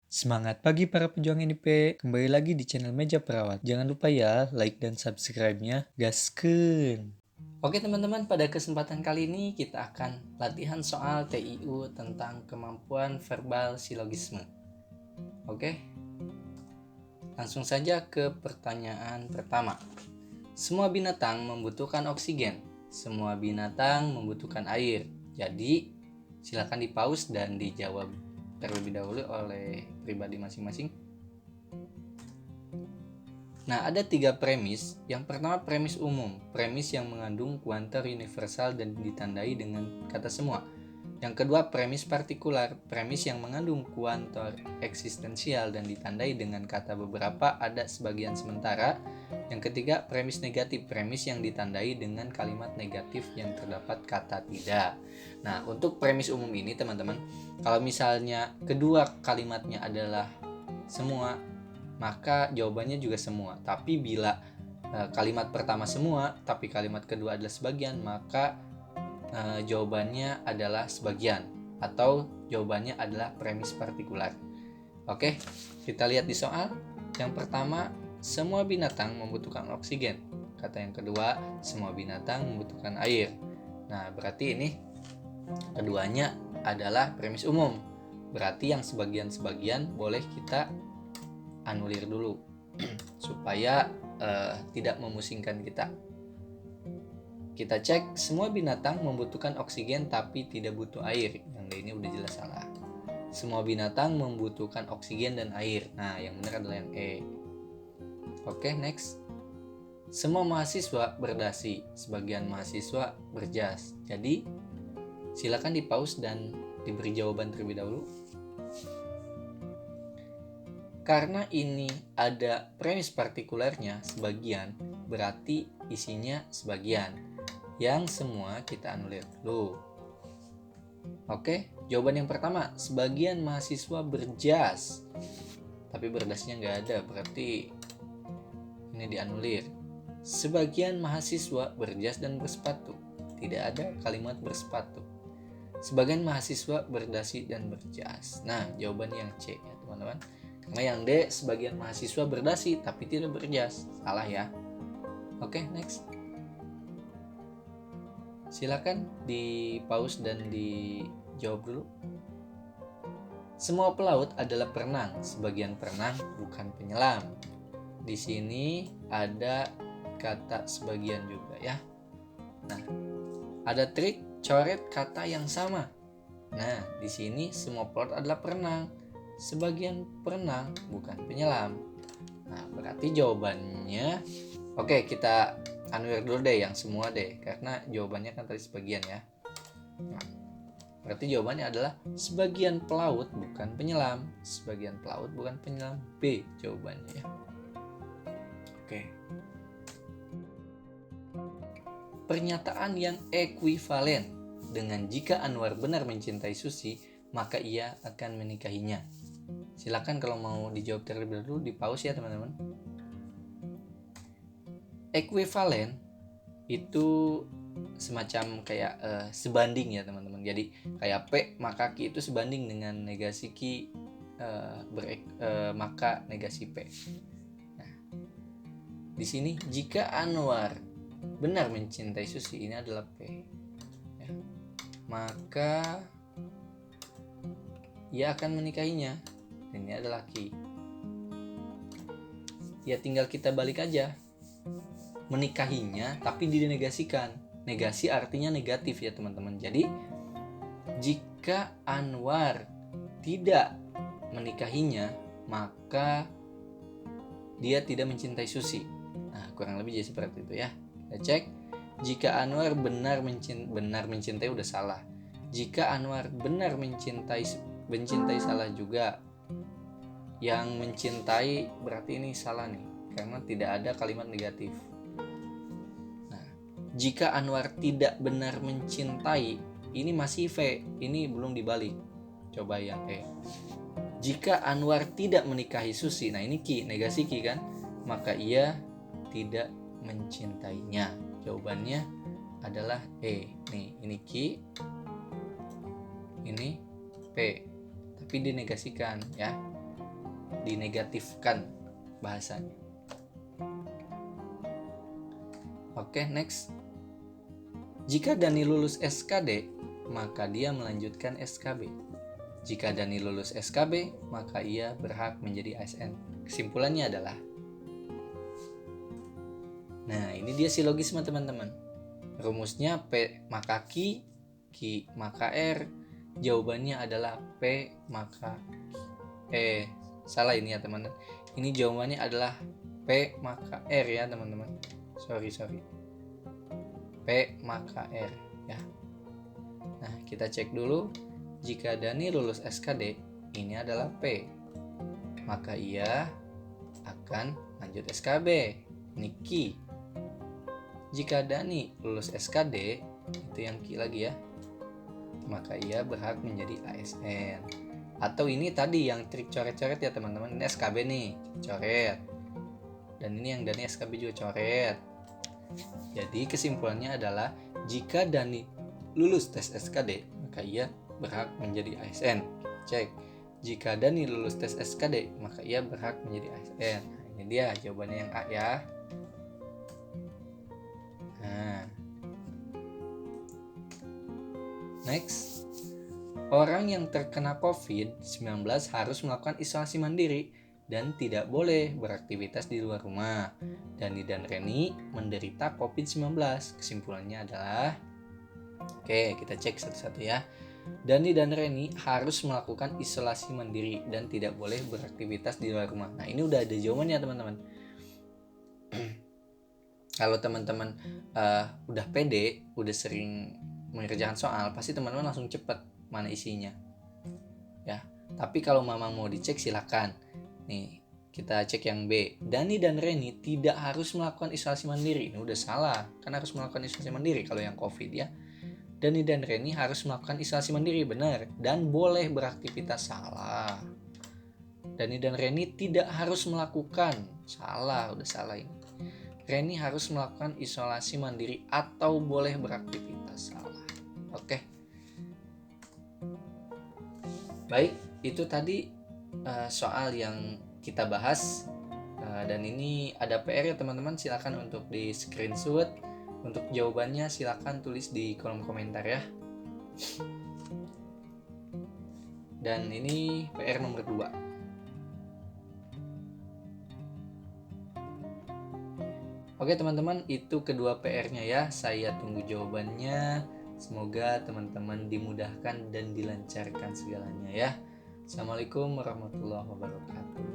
Semangat pagi para pejuang NIP, kembali lagi di channel Meja Perawat. Jangan lupa ya, like dan subscribe-nya, gaskeun. Oke teman-teman, pada kesempatan kali ini kita akan latihan soal TIU tentang kemampuan verbal silogisme. Oke, langsung saja ke pertanyaan pertama. Semua binatang membutuhkan oksigen, semua binatang membutuhkan air. Jadi, silakan di-pause dan dijawab terlebih dahulu oleh pribadi masing-masing. Nah, ada 3 premis. Yang pertama premis umum, premis yang mengandung kuanter universal dan ditandai dengan kata semua. Yang kedua premis partikular, premis yang mengandung kuantor eksistensial dan ditandai dengan kata beberapa, ada, sebagian, sementara. Yang ketiga premis negatif, premis yang ditandai dengan kalimat negatif yang terdapat kata tidak. Nah, untuk premis umum ini teman-teman, kalau misalnya kedua kalimatnya adalah semua, maka jawabannya juga semua. Tapi bila kalimat pertama semua tapi kalimat kedua adalah sebagian, maka jawabannya adalah sebagian, atau jawabannya adalah premis partikular. Oke, kita lihat di soal. Yang pertama, semua binatang membutuhkan oksigen. Kata yang kedua, semua binatang membutuhkan air. Nah, berarti ini keduanya adalah premis umum. Berarti yang sebagian-sebagian boleh kita anulir dulu supaya tidak memusingkan kita. Kita cek, semua binatang membutuhkan oksigen tapi tidak butuh air. Yang ini udah jelas salah. Semua binatang membutuhkan oksigen dan air. Nah, yang benar adalah yang E. Oke, next. Semua mahasiswa berdasi, sebagian mahasiswa berjas. Jadi, silakan di-pause dan diberi jawaban terlebih dahulu. Karena ini ada premis partikularnya sebagian, berarti isinya sebagian. Yang semua kita anulir dulu. Oke, jawaban yang pertama, sebagian mahasiswa berjas. Tapi berdasnya nggak ada, berarti ini dianulir. Sebagian mahasiswa berjas dan bersepatu. Tidak ada kalimat bersepatu. Sebagian mahasiswa berdasi dan berjas. Nah, jawaban yang C ya teman-teman. Karena yang D, sebagian mahasiswa berdasi tapi tidak berjas. Salah ya. Oke, next. Silakan di pause dan dijawab dulu. Semua pelaut adalah perenang, sebagian perenang bukan penyelam. Di sini ada kata sebagian juga ya. Nah, ada trik coret kata yang sama. Nah, di sini semua pelaut adalah perenang, sebagian perenang bukan penyelam. Nah, berarti jawabannya, oke, kita anulir dulu deh yang semua deh, karena jawabannya kan tadi sebagian ya. Nah, berarti jawabannya adalah sebagian pelaut bukan penyelam, sebagian pelaut bukan penyelam. B jawabannya ya. Oke. Pernyataan yang ekuivalen dengan jika Anwar benar mencintai Susi, maka ia akan menikahinya. Silakan kalau mau dijawab terlebih dahulu, di pause ya teman-teman. Ekuivalen itu semacam kayak sebanding ya teman-teman. Jadi kayak P maka Q itu sebanding dengan negasi Q maka negasi P. Nah, di sini jika Anwar benar mencintai Susi, ini adalah P ya, maka ia akan menikahinya. Ini adalah Q. Ya tinggal kita balik aja, menikahinya tapi dinegasikan. Negasi artinya negatif ya teman-teman. Jadi jika Anwar tidak menikahinya, maka dia tidak mencintai Susi. Nah, kurang lebih jadi seperti itu ya. Kita cek, jika Anwar benar mencintai udah salah. Jika Anwar benar mencintai salah juga. Yang mencintai berarti ini salah nih, karena tidak ada kalimat negatif. Nah, jika Anwar tidak benar mencintai, ini masih V, ini belum dibalik. Coba yang E. Jika Anwar tidak menikahi Susi, nah ini Ki, negasi Ki kan, maka ia tidak mencintainya. Jawabannya adalah E. Nih, ini Ki, ini P, tapi dinegasikan ya. dinegatifkan bahasanya. Oke, next. Jika Dani lulus SKD, maka dia melanjutkan SKB. Jika Dani lulus SKB, maka ia berhak menjadi ASN. Kesimpulannya adalah, nah ini dia silogisme teman-teman. Rumusnya P maka Q, Q maka R. Jawabannya adalah P maka salah ini ya teman-teman. Ini jawabannya adalah P maka R ya teman-teman. Sorry. P maka R ya. Nah, kita cek dulu. Jika Dani lulus SKD, ini adalah P. Maka ia akan lanjut SKB. Ini Q. Jika Dani lulus SKD, itu yang Q lagi ya. Maka ia berhak menjadi ASN. Atau ini tadi yang trik coret-coret ya teman-teman. Ini SKB nih, coret. Dan ini yang Dani SKB juga coret. Jadi kesimpulannya adalah jika Dani lulus tes SKD, maka ia berhak menjadi ASN. Cek. Jika Dani lulus tes SKD, maka ia berhak menjadi ASN. Nah, ini dia jawabannya yang A ya. Nah. Next. Orang yang terkena COVID-19 harus melakukan isolasi mandiri dan tidak boleh beraktivitas di luar rumah. Dani dan Reni menderita COVID-19. Kesimpulannya adalah, oke, kita cek satu-satu ya. Dani dan Reni harus melakukan isolasi mandiri dan tidak boleh beraktivitas di luar rumah. Nah, ini udah ada jawabannya teman-teman. Kalau teman-teman udah pede, udah sering mengerjakan soal, pasti teman-teman langsung cepet mana isinya. Ya. Tapi kalau mama mau dicek silakan. Nih, kita cek yang B. Dani dan Reni tidak harus melakukan isolasi mandiri. Ini udah salah. Kan harus melakukan isolasi mandiri kalau yang COVID ya. Dani dan Reni harus melakukan isolasi mandiri, benar. Dan boleh beraktivitas, salah. Dani dan Reni tidak harus melakukan, salah, udah salah ini. Reni harus melakukan isolasi mandiri atau boleh beraktivitas, salah. Oke. Baik, itu tadi soal yang kita bahas, dan ini ada PR ya teman-teman, silakan untuk di screenshot. Untuk jawabannya silakan tulis di kolom komentar ya. Dan ini PR nomor 2. Oke teman-teman, itu kedua PR-nya ya. Saya tunggu jawabannya. Semoga teman-teman dimudahkan dan dilancarkan segalanya ya. Assalamualaikum warahmatullahi wabarakatuh.